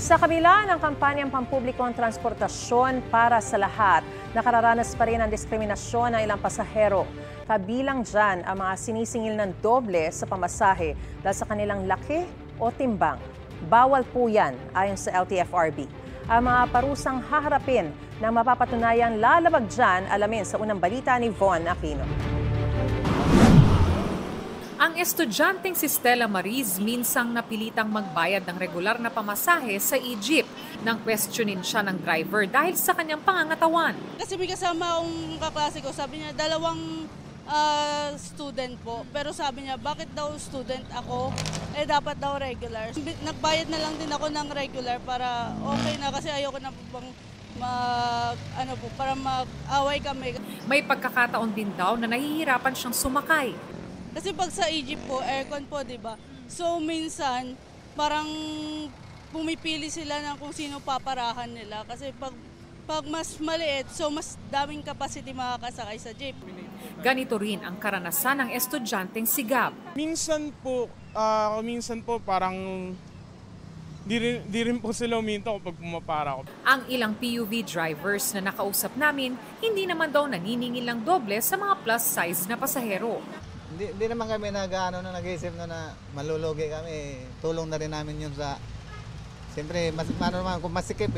Sa kabila ng kampanyang pampublikong transportasyon para sa lahat, nakararanas pa rin ang diskriminasyon ng ilang pasahero. Kabilang dyan ang mga sinisingil ng doble sa pamasahe dahil sa kanilang laki o timbang. Bawal po yan ayon sa LTFRB. Ang mga parusang haharapin ng mapapatunayang lalabag dyan, alamin sa unang balita ni Von Aquino. Ang estudyanteng si Stella Mariz minsang napilitang magbayad ng regular na pamasahe sa Egypt nang questionin siya ng driver dahil sa kanyang pangangatawan. Kasi may kasama akong kaklase ko, sabi niya dalawang student po. Pero sabi niya, bakit daw student ako? Dapat daw regular. Nagbayad na lang din ako ng regular para okay na kasi ayoko na bang para mag-away kami. May pagkakataon din daw na nahihirapan siyang sumakay. Kasi pag sa Egypt po, aircon po, di ba? So minsan, parang pumipili sila ng kung sino paparahan nila. Kasi pag mas maliit, so mas daming capacity makakasakay sa jeep. Ganito rin ang karanasan ng estudyanteng si Gab. Minsan po parang di rin po sila uminto kapag pumapara ako. Ang ilang PUV drivers na nakausap namin, hindi naman daw naniningil ng doble sa mga plus size na pasahero. Hindi naman kami nag-iisip na malulugi kami. Tulong na rin namin yun sa... Siyempre, kung masikip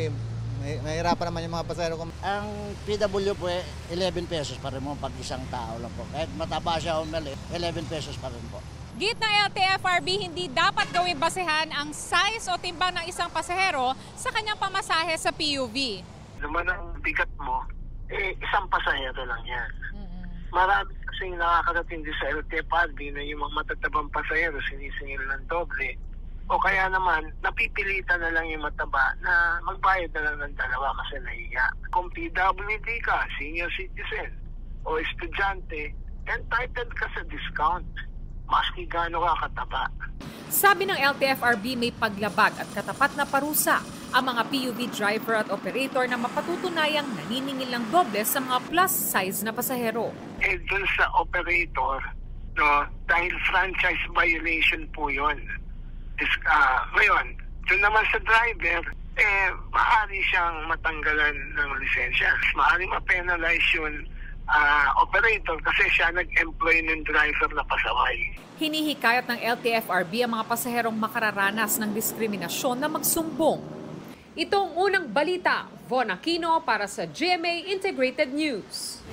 mahirapan naman yung mga pasahero. Ang PW po 11 pesos pa rin mo pag isang tao lang po. Kahit mataba siya o mali, 11 pesos pa rin po. Git ng LTFRB, hindi dapat gawing basehan ang size o timbang ng isang pasahero sa kanyang pamasahe sa PUV. Naman ang bigat mo, isang pasahero lang yan. Marami kasing nakakarating din sa LTFRB na yung mga matatabang pasahero sinisingil ng doble. O kaya naman, napipilitan na lang yung mataba na magbayad na lang ng dalawa kasi nahiya. Kung PWD ka, senior citizen, o estudyante, entitled ka sa discount, maski gaano ka kataba. Sabi ng LTFRB may paglabag at katapat na parusa ang mga PUV driver at operator na mapatutunayang naniningil ng doble sa mga plus size na pasahero. Dun sa operator, no, dahil franchise violation po yun. Ngayon, dun naman sa driver, maaari siyang matanggalan ng lisensya. Maaari ma-penalize yun operator kasi siya nag-employ ng driver na pasaway. Hinihikayat ng LTFRB ang mga pasaherong makararanas ng diskriminasyon na magsumbong. Itong unang balita, Von Aquino para sa GMA Integrated News.